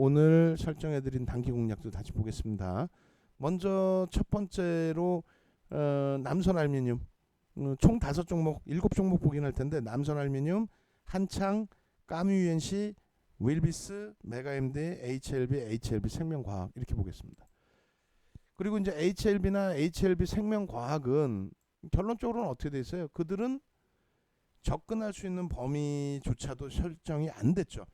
오늘 설정해드린 단기 공략도 다시 보겠습니다. 먼저 첫 번째로 남선 알루미늄 총 5종목 7종목 보긴 할 텐데 남선 알루미늄, 한창, 까미 UNC, 윌비스, 메가MD, HLB 생명과학 이렇게 보겠습니다. 그리고 이제 HLB나 HLB 생명과학은 결론적으로는 어떻게 돼 있어요? 그들은 접근할 수 있는 범위조차도 설정이 안 됐죠.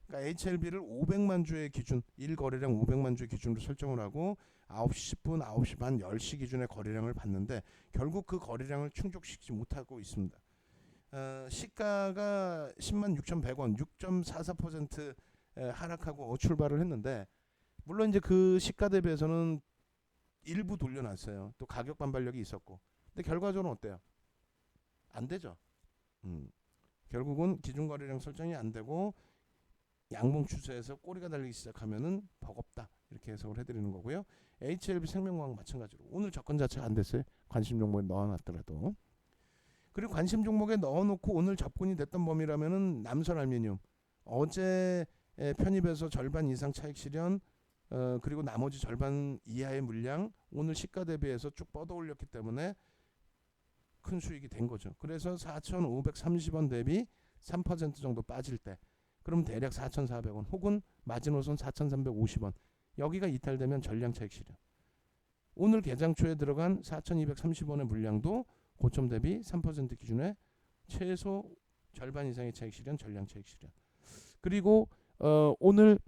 그러니까 HLB를 500만 주의 기준, 1거래량 500만 주의 기준으로 설정을 하고 9시 10분, 9시 반, 10시 기준의 거래량을 봤는데 결국 그 거래량을 충족시키지 못하고 있습니다. 시가가 10만 6,100원, 6.44% 하락하고 출발을 했는데 물론 이제 그 시가 대비해서는 일부 돌려놨어요. 또 가격 반발력이 있었고. 근데 결과적으로 어때요? 안 되죠. 결국은 기준 거래량 설정이 안 되고 양봉 추세에서 꼬리가 달리기 시작하면은 버겁다 이렇게 해석을 해드리는 거고요. HLB 생명과학 마찬가지로 오늘 접근 자체가 안 됐어요. 관심 종목에 넣어놨더라도. 그리고 관심 종목에 넣어놓고 오늘 접근이 됐던 범위라면은 남선 알루미늄 어제 편입에서 절반 이상 차익 실현 그리고 나머지 절반 이하의 물량 오늘 시가 대비해서 쭉 뻗어 올렸기 때문에 큰 수익이 된 거죠. 그래서 4,530원 대비 3% 정도 빠질 때 그럼 대략 4,400원 혹은 마지노선 4,350원 여기가 이탈되면 전량 차익 실현. 오늘 개장 초에 들어간 4,230원의 물량도 고점 대비 3% 기준에 최소 절반 이상의 차익 실현, 전량 차익 실현. 그리고 오늘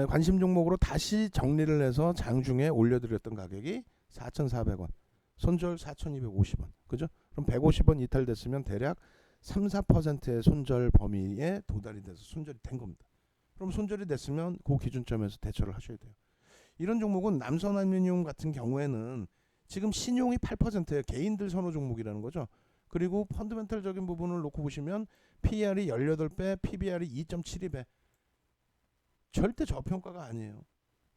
관심 종목으로 다시 정리를 해서 장중에 올려드렸던 가격이 4,400원. 손절 4,250원. 그죠? 그럼 150원 이탈됐으면 대략 3, 4%의 손절 범위에 도달이 돼서 손절이 된 겁니다. 그럼 손절이 됐으면 그 기준점에서 대처를 하셔야 돼요. 이런 종목은 남선 알루미늄 같은 경우에는 지금 신용이 8%예요. 개인들 선호 종목이라는 거죠. 그리고 펀더멘털적인 부분을 놓고 보시면 PER이 18배, PBR이 2.72배. 절대 저평가가 아니에요.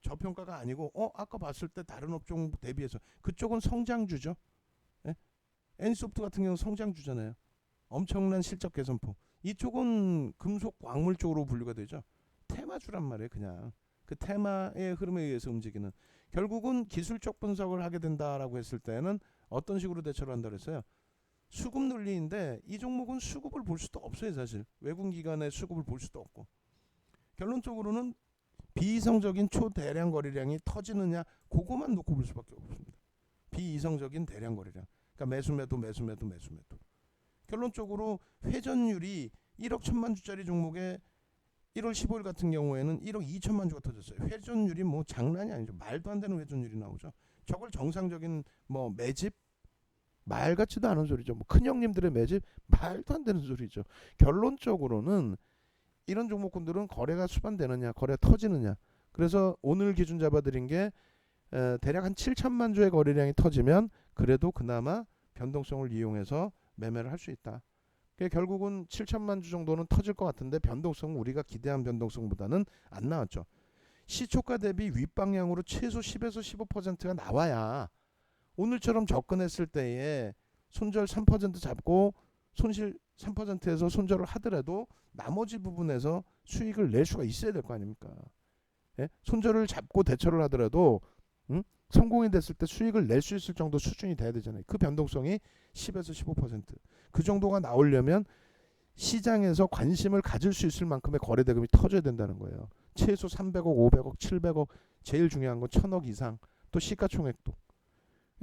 저평가가 아니고 아까 봤을 때 다른 업종 대비해서 그쪽은 성장주죠. 예? N소프트 같은 경우는 성장주잖아요. 엄청난 실적 개선폭. 이쪽은 금속 광물 쪽으로 분류가 되죠. 테마주란 말이에요. 그냥 그 테마의 흐름에 의해서 움직이는. 결국은 기술적 분석을 하게 된다라고 했을 때는 어떤 식으로 대처를 한다고 했어요. 수급 논리인데 이 종목은 수급을 볼 수도 없어요. 사실 외국 기관의 수급을 볼 수도 없고 결론적으로는 비이성적인 초대량 거래량이 터지느냐 그거만 놓고 볼 수밖에 없습니다. 비이성적인 대량 거래량. 그러니까 매수매도 결론적으로 회전율이 1억 1천만 주짜리 종목에 1월 15일 같은 경우에는 1억 2천만 주가 터졌어요. 회전율이 뭐 장난이 아니죠. 말도 안 되는 회전율이 나오죠. 저걸 정상적인 뭐 매집 말 같지도 않은 소리죠. 뭐 큰형님들의 매집 말도 안 되는 소리죠. 결론적으로는 이런 종목군들은 거래가 수반되느냐, 거래가 터지느냐. 그래서 오늘 기준 잡아드린 게 대략 한 7천만 주의 거래량이 터지면 그래도 그나마 변동성을 이용해서 매매를 할 수 있다. 결국은 7천만 주 정도는 터질 것 같은데 변동성은 우리가 기대한 변동성보다는 안 나왔죠. 시초가 대비 윗방향으로 최소 10에서 15%가 나와야 오늘처럼 접근했을 때에 손절 3% 잡고 손실 3%에서 손절을 하더라도 나머지 부분에서 수익을 낼 수가 있어야 될 거 아닙니까? 예? 손절을 잡고 대처를 하더라도 성공이 됐을 때 수익을 낼 수 있을 정도 수준이 돼야 되잖아요. 그 변동성이 10에서 15%. 그 정도가 나오려면 시장에서 관심을 가질 수 있을 만큼의 거래 대금이 터져야 된다는 거예요. 최소 300억, 500억, 700억, 제일 중요한 건 1000억 이상, 또 시가총액도.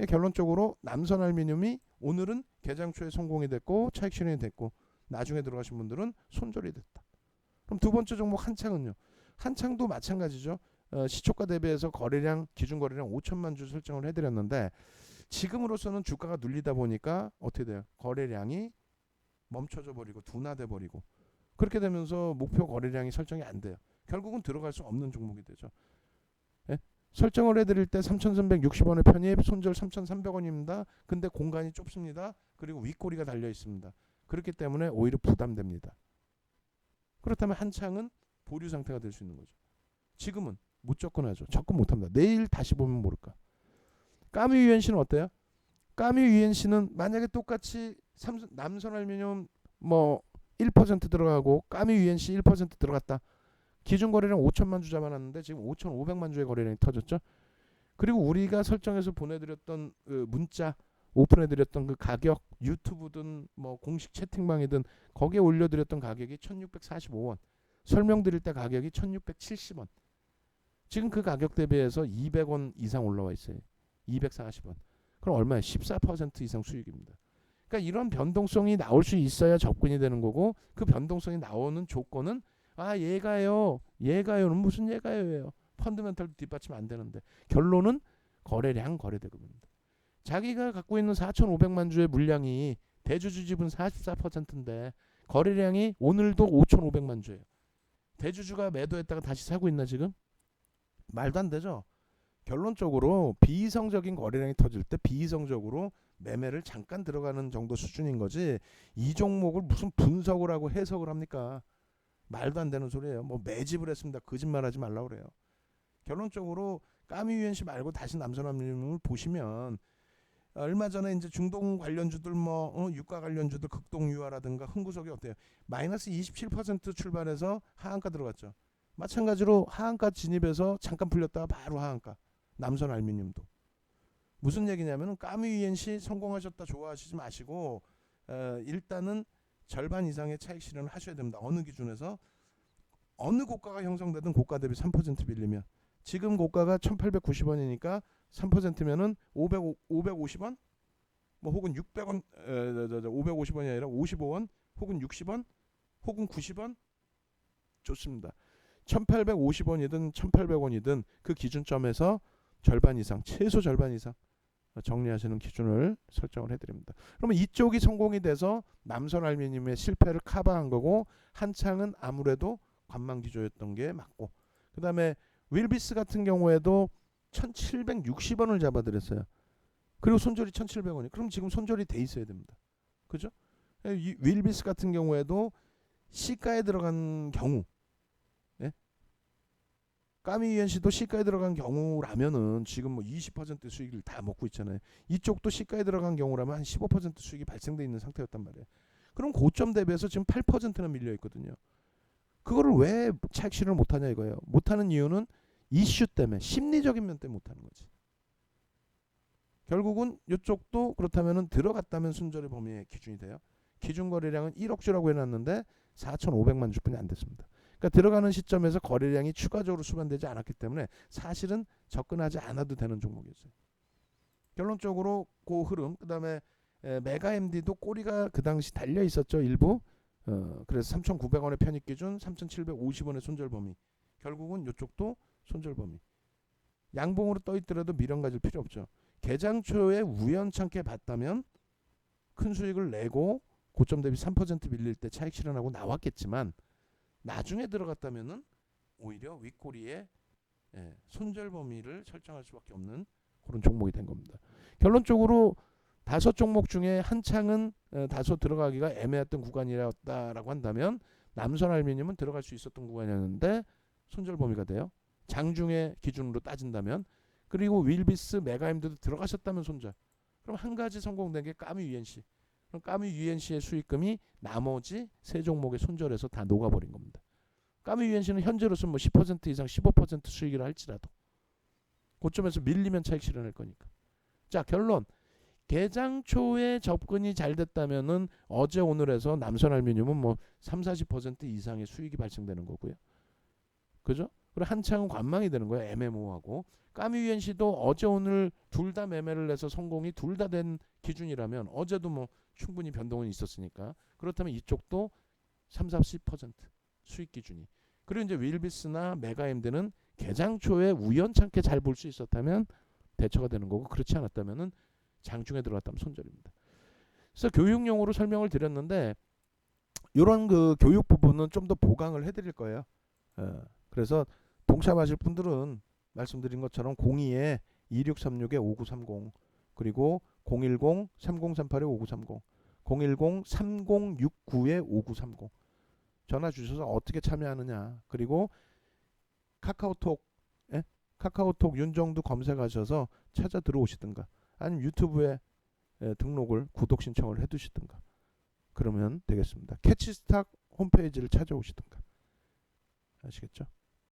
결론적으로 남선 알루미늄이 오늘은 개장 초에 성공이 됐고 차익 실현이 됐고 나중에 들어가신 분들은 손절이 됐다. 그럼 두 번째 종목 한창은요. 한창도 마찬가지죠. 시초가 대비해서 거래량 기준 거래량 5천만 주 설정을 해드렸는데 지금으로서는 주가가 눌리다 보니까 어떻게 돼요? 거래량이 멈춰져 버리고 둔화돼 버리고 그렇게 되면서 목표 거래량이 설정이 안 돼요. 결국은 들어갈 수 없는 종목이 되죠. 예? 설정을 해드릴 때 3,360원의 편입 손절 3,300원입니다. 근데 공간이 좁습니다. 그리고 윗꼬리가 달려 있습니다. 그렇기 때문에 오히려 부담됩니다. 그렇다면 한창은 보류 상태가 될 수 있는 거죠. 지금은 못 접근하죠. 접근 못합니다. 내일 다시 보면 모를까. 까미 UNC는 어때요? 까미 UNC는 만약에 똑같이 남선 알루미늄 뭐 1% 들어가고 까미 UNC 1% 들어갔다. 기준 거래량 5천만 주 잡아놨는데 지금 5,500만 주의 거래량이 터졌죠. 그리고 우리가 설정해서 보내드렸던 그 문자 오픈해드렸던 그 가격 유튜브든 뭐 공식 채팅방이든 거기에 올려드렸던 가격이 1,645원. 설명드릴 때 가격이 1,670원. 지금 그 가격 대비해서 200원 이상 올라와 있어요. 240원. 그럼 얼마예요? 14% 이상 수익입니다. 그러니까 이런 변동성이 나올 수 있어야 접근이 되는 거고 그 변동성이 나오는 조건은 얘가요는 무슨 얘가요예요. 펀드멘털도 뒷받침 안 되는데 결론은 거래량 거래대금입니다. 자기가 갖고 있는 4,500만 주의 물량이 대주주 지분 44%인데 거래량이 오늘도 5,500만 주예요. 대주주가 매도했다가 다시 사고 있나 지금? 말도 안 되죠. 결론적으로 비이성적인 거래량이 터질 때 비이성적으로 매매를 잠깐 들어가는 정도 수준인 거지 이 종목을 무슨 분석을 하고 해석을 합니까? 말도 안 되는 소리예요. 뭐 매집을 했습니다. 거짓말하지 말라고 그래요. 결론적으로 까미 유엔씨 말고 다시 남선함님을 보시면 얼마 전에 이제 중동 관련주들 유가 관련주들 극동유화라든가 흥구석이 어때요? 마이너스 27% 출발해서 하한가 들어갔죠. 마찬가지로 하한가 진입해서 잠깐 풀렸다가 바로 하한가. 남선 알루미늄도. 무슨 얘기냐면은 까미 유엔씨 성공하셨다 좋아하시지 마시고 일단은 절반 이상의 차익 실현을 하셔야 됩니다. 어느 기준에서 어느 고가가 형성되든 고가 대비 3% 빌리면 지금 고가가 1,890원이니까 3%면은 550원? 뭐 혹은 600원 550원이 아니라 55원 혹은 60원 혹은 90원 좋습니다. 1,850원이든 1,800원이든 그 기준점에서 절반 이상 최소 절반 이상 정리하시는 기준을 설정을 해드립니다. 그러면 이쪽이 성공이 돼서 남선 알루미늄의 실패를 커버한 거고 한창은 아무래도 관망 기조였던 게 맞고 그 다음에 윌비스 같은 경우에도 1,760원을 잡아드렸어요. 그리고 손절이 1,700원이. 그럼 지금 손절이 돼 있어야 됩니다. 그죠? 윌비스 같은 경우에도 시가에 들어간 경우 까미 유엔씨도 시가에 들어간 경우라면은 지금 뭐 20% 수익을 다 먹고 있잖아요. 이쪽도 시가에 들어간 경우라면 한 15% 수익이 발생돼 있는 상태였단 말이에요. 그럼 고점 대비해서 지금 8%나 밀려 있거든요. 그거를 왜 차익 실현을 못하냐 이거예요. 못하는 이유는 이슈 때문에 심리적인 면 때문에 못하는 거지. 결국은 이쪽도 그렇다면은 들어갔다면 순절의 범위의 기준이 돼요. 기준 거래량은 1억 주라고 해놨는데 4,500만 주뿐이 안 됐습니다. 그러니까 들어가는 시점에서 거래량이 추가적으로 수반되지 않았기 때문에 사실은 접근하지 않아도 되는 종목이었어요. 결론적으로 그 흐름 그다음에 메가MD도 꼬리가 그 당시 달려 있었죠. 일부. 그래서 3,900원의 편입 기준 3,750원의 손절 범위. 결국은 이쪽도 손절 범위. 양봉으로 떠 있더라도 미련 가질 필요 없죠. 개장 초에 우연찮게 봤다면 큰 수익을 내고 고점 대비 3% 밀릴 때 차익 실현하고 나왔겠지만 나중에 들어갔다면은 오히려 윗꼬리에 손절 범위를 설정할 수밖에 없는 그런 종목이 된 겁니다. 결론적으로 5종목 중에 한창은 다소 들어가기가 애매했던 구간이었다라고 한다면 남선 알루미늄은 들어갈 수 있었던 구간이었는데 손절 범위가 돼요. 장중의 기준으로 따진다면 그리고 윌비스 메가임도 들어가셨다면 손절. 그럼 한 가지 성공된 게 까미 유엔씨. 그럼 까미 유엔씨의 수익금이 나머지 세 종목의 손절에서 다 녹아버린 겁니다. 까미 유엔씨는 현재로서 뭐 10% 이상 15% 수익이라 할지라도 고점에서 밀리면 차익 실현할 거니까. 자 결론. 개장 초에 접근이 잘 됐다면은 어제 오늘에서 남선 알루미늄은 뭐 3-40% 이상의 수익이 발생되는 거고요. 그죠? 그리고 한창은 관망이 되는 거예요. 애매모호하고. 까미 유엔씨도 어제 오늘 둘 다 매매를 해서 성공이 둘 다 된 기준이라면 어제도 뭐 충분히 변동은 있었으니까 그렇다면 이쪽도 3-40% 수익 기준이. 그리고 이제 윌비스나 메가임드는 개장 초에 우연찮게 잘 볼 수 있었다면 대처가 되는 거고 그렇지 않았다면은 장중에 들어갔다면 손절입니다. 그래서 교육용으로 설명을 드렸는데 이런 그 교육 부분은 좀 더 보강을 해드릴 거예요. 그래서 동참하실 분들은 말씀드린 것처럼 02-2636-5930 그리고 010-3038-5930 010-3069-5930 전화 주셔서 어떻게 참여하느냐 그리고 카카오톡 윤정두 검색하셔서 찾아 들어오시든가 아니면 유튜브에 등록을 구독 신청을 해두시든가 그러면 되겠습니다. 캐치스탁 홈페이지를 찾아오시든가 아시겠죠?